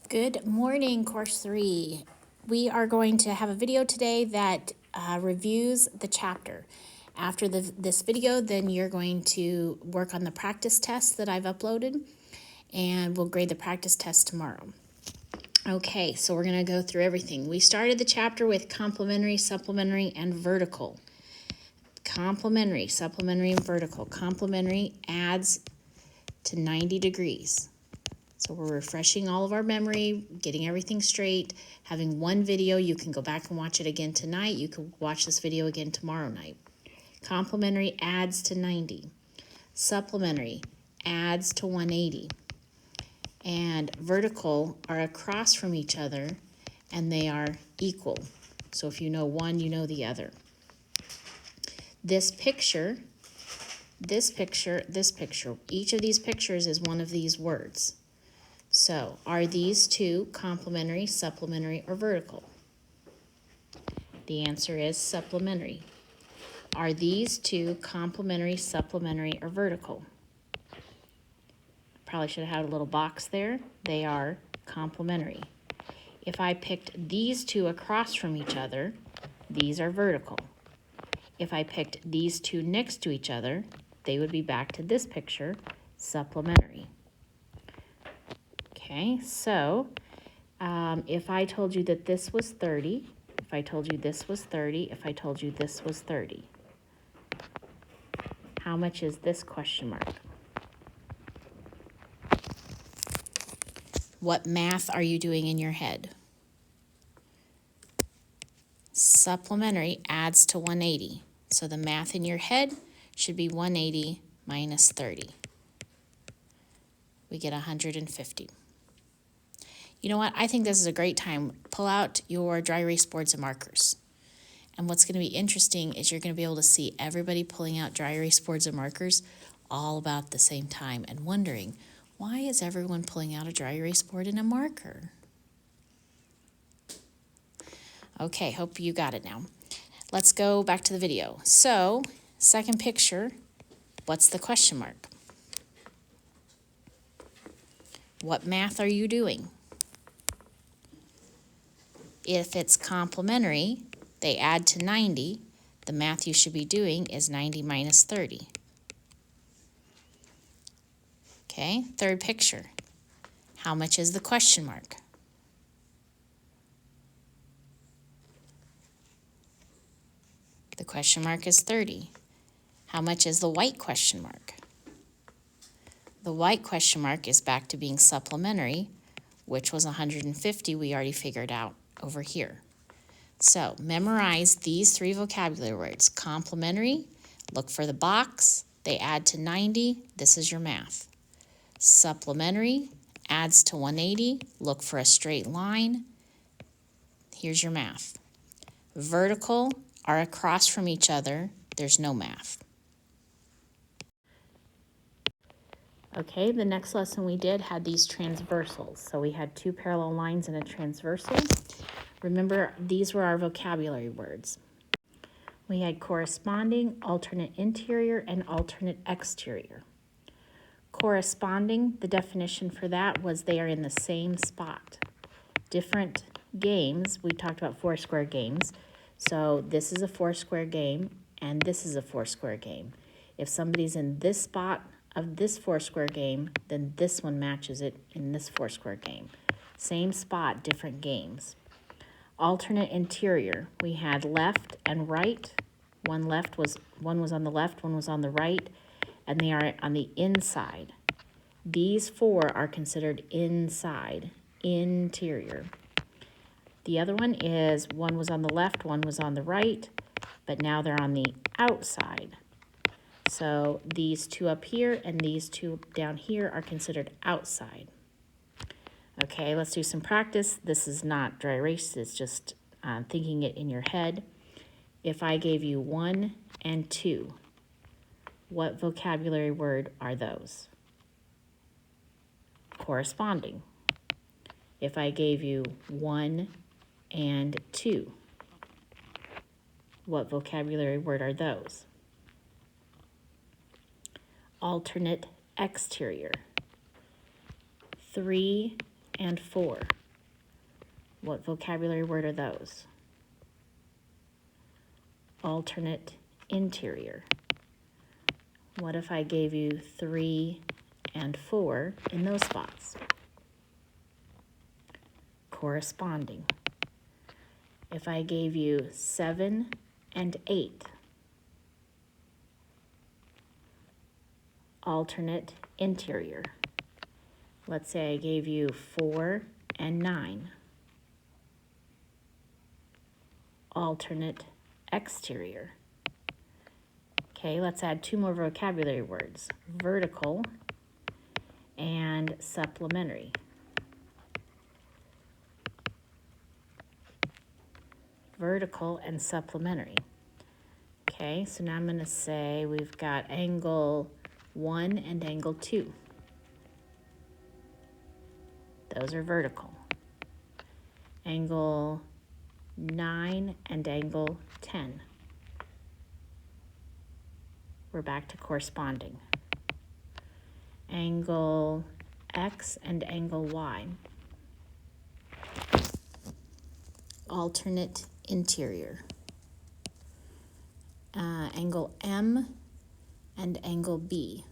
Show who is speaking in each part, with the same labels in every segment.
Speaker 1: Good morning, Course 3. We are going to have a video today that reviews the chapter. After this video, then you're going to work on the practice test that I've uploaded, and we'll grade the practice test tomorrow. Okay, so we're going to go through everything. We started the chapter with complementary, supplementary, and vertical. Complementary, supplementary, and vertical. Complementary adds to 90 degrees. So we're refreshing all of our memory, getting everything straight, having one video. You can go back and watch it again tonight. You can watch this video again tomorrow night. Complementary adds to 90. Supplementary adds to 180. And vertical are across from each other, and they are equal. So if you know one, you know the other. This picture, each of these pictures is one of these words. So, are these two complementary, supplementary, or vertical? The answer is supplementary. Are these two complementary, supplementary, or vertical? Probably should have had a little box there. They are complementary. If I picked these two across from each other, these are vertical. If I picked these two next to each other, they would be back to this picture, supplementary. Okay, so if I told you that this was 30, if I told you this was 30, if I told you this was 30, how much is this question mark? What math are you doing in your head? Supplementary adds to 180. So the math in your head should be 180 minus 30. We get 150. You know what? I think this is a great time. Pull out your dry erase boards and markers. And what's going to be interesting is you're going to be able to see everybody pulling out dry erase boards and markers all about the same time and wondering, why is everyone pulling out a dry erase board and a marker? Okay, hope you got it now. Let's go back to the video. So, second picture, what's the question mark? What math are you doing? If it's complementary, they add to 90. The math you should be doing is 90 minus 30. Okay, third picture. How much is the question mark? The question mark is 30. How much is the white question mark? The white question mark is back to being supplementary, which was 150 we already figured out over here. So memorize these three vocabulary words. Complementary, look for the box, they add to 90, this is your math. Supplementary adds to 180, look for a straight line, here's your math. Vertical are across from each other, there's no math. Okay, the next lesson we did had these transversals. So we had two parallel lines and a transversal. Remember, these were our vocabulary words. We had corresponding, alternate interior, and alternate exterior. Corresponding, the definition for that was they are in the same spot. Different games, we talked about four-square games. So this is a four-square game, and this is a four-square game. If somebody's in this spot of this four-square game, then this one matches it in this four-square game. Same spot, different games. Alternate interior, we had left and right. One was on the left, one was on the right, and they are on the inside. These four are considered inside, interior. The other one is one was on the left, one was on the right, but now they're on the outside. So these two up here and these two down here are considered outside. Okay, let's do some practice. This is not dry erase, it's just thinking it in your head. If I gave you 1 and 2, what vocabulary word are those? Corresponding. If I gave you 1 and 2, what vocabulary word are those? Alternate exterior. 3 and 4. What vocabulary word are those? Alternate interior. What if I gave you 3 and 4 in those spots? Corresponding. If I gave you 7 and 8, alternate interior. Let's say I gave you 4 and 9, alternate exterior. Okay, let's add 2 more vocabulary words, vertical and supplementary. Vertical and supplementary. Okay, so now I'm going to say we've got angle 1 and angle 2. Those are vertical. Angle 9 and angle 10. We're back to corresponding. Angle X and angle Y. Alternate interior. Angle M and angle B.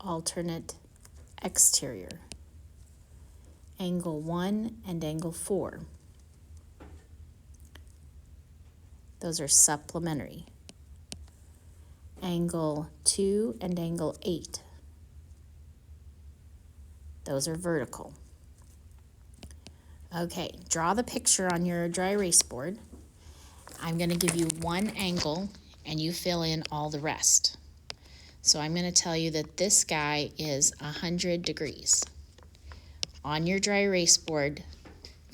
Speaker 1: Alternate exterior. Angle 1 and angle 4. Those are supplementary. Angle 2 and angle 8. Those are vertical. Okay, draw the picture on your dry erase board. I'm going to give you one angle and you fill in all the rest. So I'm going to tell you that this guy is 100 degrees. On your dry erase board,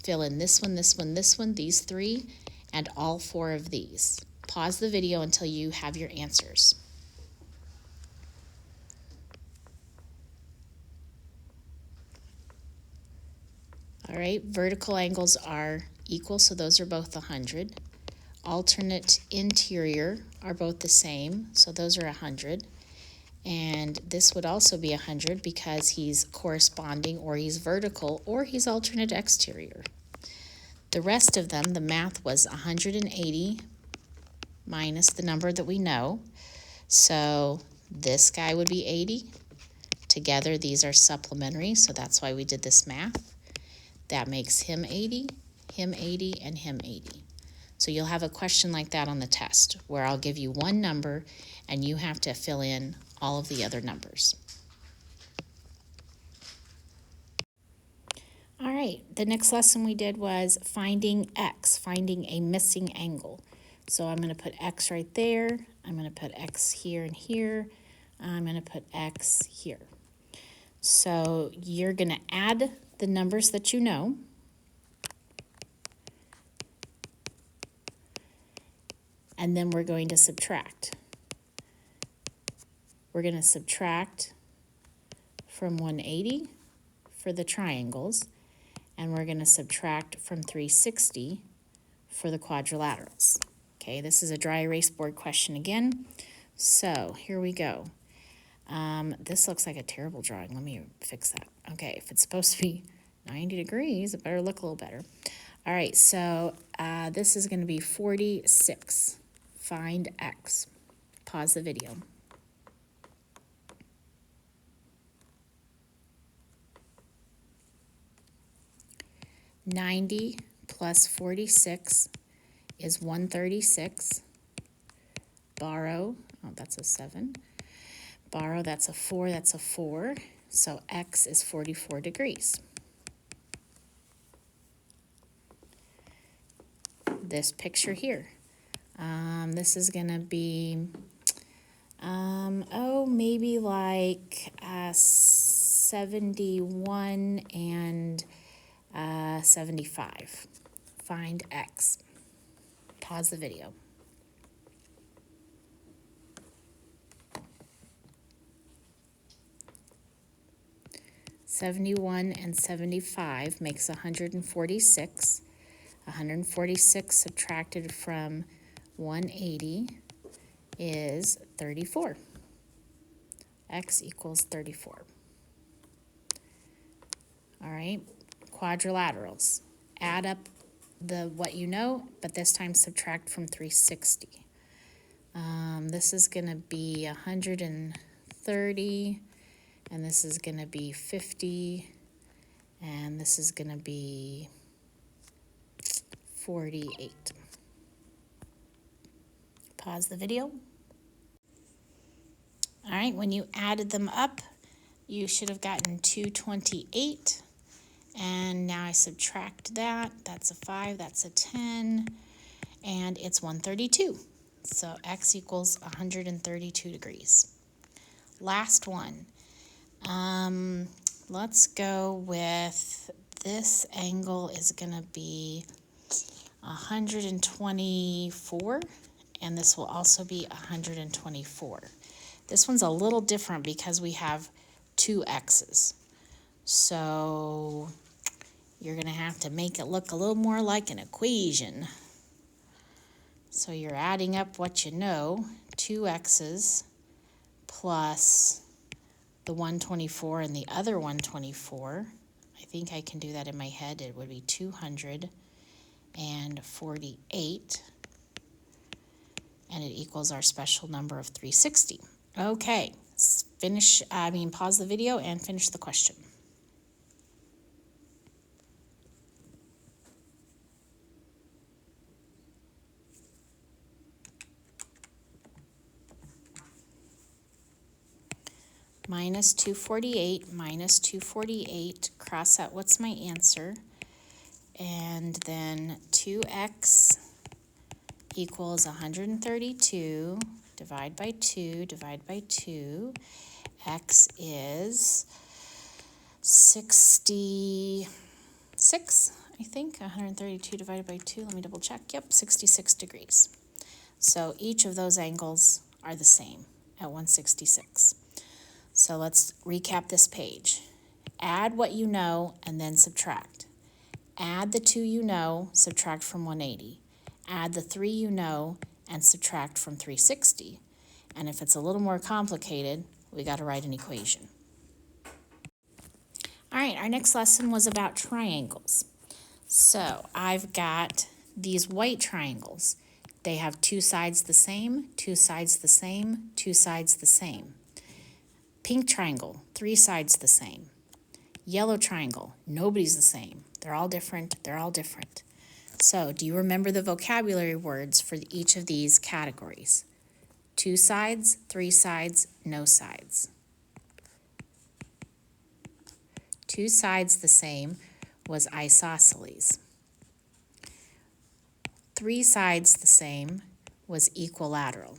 Speaker 1: fill in this one, this one, this one, these 3, and all 4 of these. Pause the video until you have your answers. All right, vertical angles are equal, so those are both 100. Alternate interior are both the same, so those are 100. And this would also be 100 because he's corresponding, or he's vertical, or he's alternate exterior. The rest of them, the math was 180 minus the number that we know. So this guy would be 80. Together, these are supplementary, so that's why we did this math. That makes him 80, and him 80. So you'll have a question like that on the test, where I'll give you one number and you have to fill in all of the other numbers. All right, the next lesson we did was finding X, finding a missing angle. So I'm going to put X right there. I'm going to put X here and here. I'm going to put X here. So you're going to add the numbers that you know. And then we're going to subtract. We're going to subtract from 180 for the triangles, and we're going to subtract from 360 for the quadrilaterals. Okay, this is a dry erase board question again. So here we go. This looks like a terrible drawing. Let me fix that. Okay, if it's supposed to be 90 degrees, it better look a little better. All right, so this is going to be 46. Find X. Pause the video. $90 plus 46 is 136. Borrow, oh, that's a 7. Borrow, that's a 4, that's a 4. So X is 44 degrees. This picture here. This is going to be, maybe like 71 and 75. Find X. Pause the video. $71 and 75 makes 146. 146 subtracted from 180 is 34. X equals 34. All right, quadrilaterals. Add up what you know, but this time subtract from 360. This is going to be 130, and this is going to be 50, and this is going to be 48. Pause the video. All right, when you added them up, you should have gotten 228. And now I subtract that. That's a 5, that's a 10, and it's 132. So x equals 132 degrees. Last one. Let's go with this angle is going to be 124, and this will also be 124. This one's a little different because we have two x's. So you're going to have to make it look a little more like an equation. So you're adding up what you know, 2x's plus the 124 and the other 124. I think I can do that in my head. It would be 248, and it equals our special number of 360. Okay, pause the video and finish the question. Minus 248, cross out what's my answer, and then 2x equals 132, divide by 2, x is 66, I think, 132 divided by 2, let me double check, yep, 66 degrees. So each of those angles are the same at 166. So let's recap this page. Add what you know and then subtract. Add the 2 you know, subtract from 180. Add the 3 you know and subtract from 360. And if it's a little more complicated, we got to write an equation. All right, our next lesson was about triangles. So I've got these white triangles. They have 2 sides the same, 2 sides the same, 2 sides the same. Pink triangle, 3 sides the same. Yellow triangle, nobody's the same. They're all different. So do you remember the vocabulary words for each of these categories? 2 sides, 3 sides, no sides. 2 sides the same was isosceles. 3 sides the same was equilateral.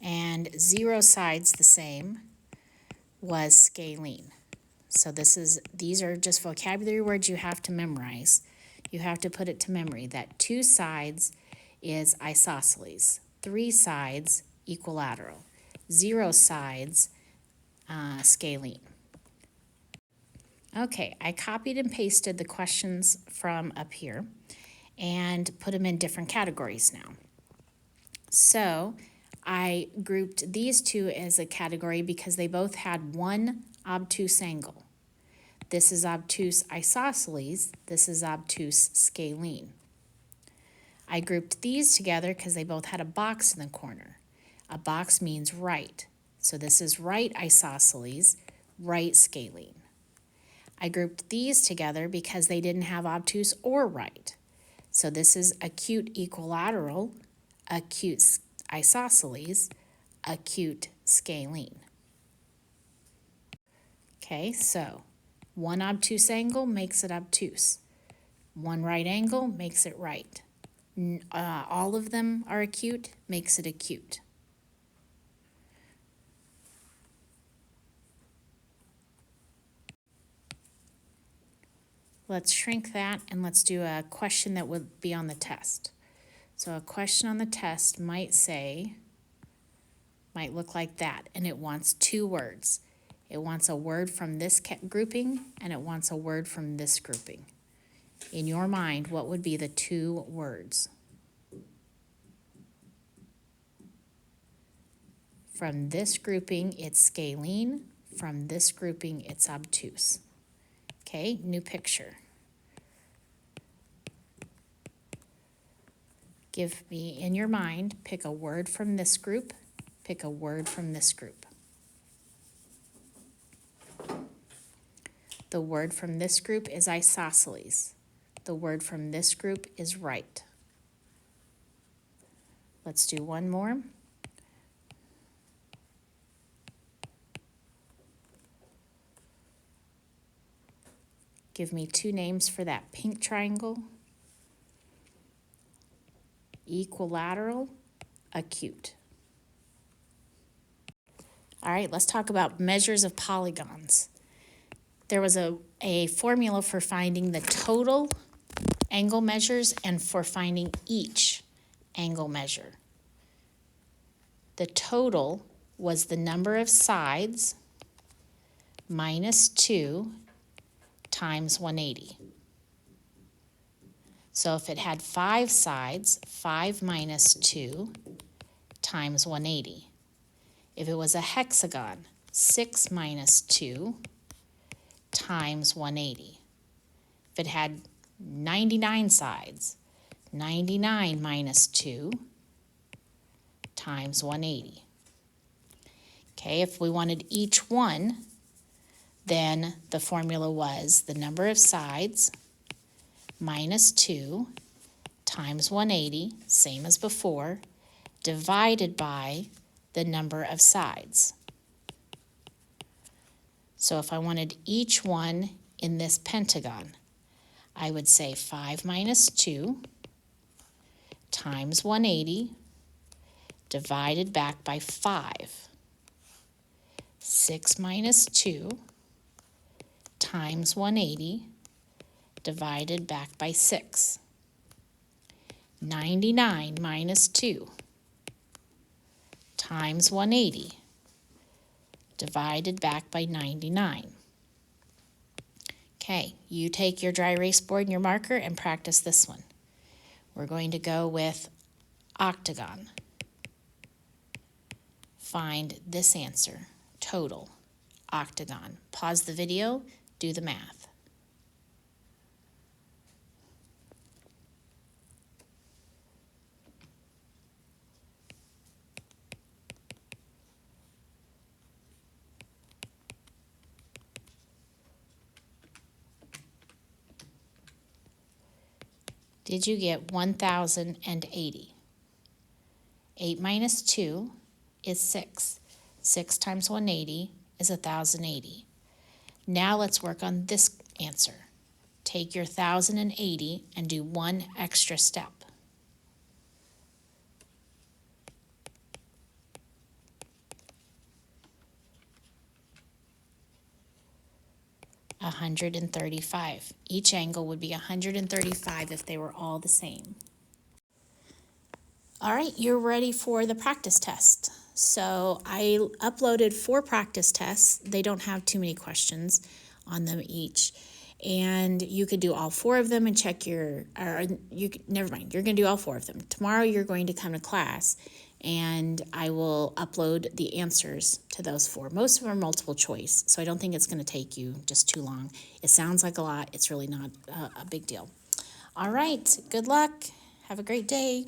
Speaker 1: And 0 sides the same was scalene. So these are just vocabulary words you have to memorize. You have to put it to memory that 2 sides is isosceles, 3 sides equilateral, 0 sides scalene. Okay, I copied and pasted the questions from up here and put them in different categories now. So I grouped these 2 as a category because they both had one obtuse angle. This is obtuse isosceles, this is obtuse scalene. I grouped these together because they both had a box in the corner. A box means right. So this is right isosceles, right scalene. I grouped these together because they didn't have obtuse or right. So this is acute equilateral, acute isosceles, acute scalene. Okay, so one obtuse angle makes it obtuse. One right angle makes it right. All of them are acute, makes it acute. Let's shrink that and let's do a question that would be on the test. So a question on the test might look like that, and it wants 2 words. It wants a word from this grouping, and it wants a word from this grouping. In your mind, what would be the 2 words? From this grouping, it's scalene. From this grouping, it's obtuse. Okay, new picture. Give me, in your mind, pick a word from this group, pick a word from this group. The word from this group is isosceles. The word from this group is right. Let's do one more. Give me two names for that pink triangle. Equilateral, acute. All right, let's talk about measures of polygons. There was a formula for finding the total angle measures and for finding each angle measure. The total was the number of sides minus 2 times 180. So if it had 5 sides, 5 minus 2 times 180. If it was a hexagon, 6 minus 2 times 180. If it had 99 sides, 99 minus 2 times 180. Okay, if we wanted each one, then the formula was the number of sides minus 2 times 180, same as before, divided by the number of sides. So if I wanted each one in this pentagon, I would say 5 minus 2 times 180 divided back by 5. 6 minus 2 times 180 divided back by 6. 99 minus 2 times 180 divided back by 99. Okay, you take your dry erase board and your marker and practice this one. We're going to go with octagon. Find this answer, total, octagon. Pause the video, do the math. Did you get 1,080? 8 minus 2 is 6. 6 times 180 is 1,080. Now let's work on this answer. Take your 1,080 and do one extra step. $135. Each angle would be 135 if they were all the same. All right, you're ready for the practice test. So I uploaded 4 practice tests. They don't have too many questions on them each. And you could do all 4 of them and check never mind, you're gonna do all 4 of them. Tomorrow you're going to come to class and I will upload the answers to those 4. Most of them are multiple choice, so I don't think it's gonna take you just too long. It sounds like a lot, it's really not a big deal. All right, good luck, have a great day.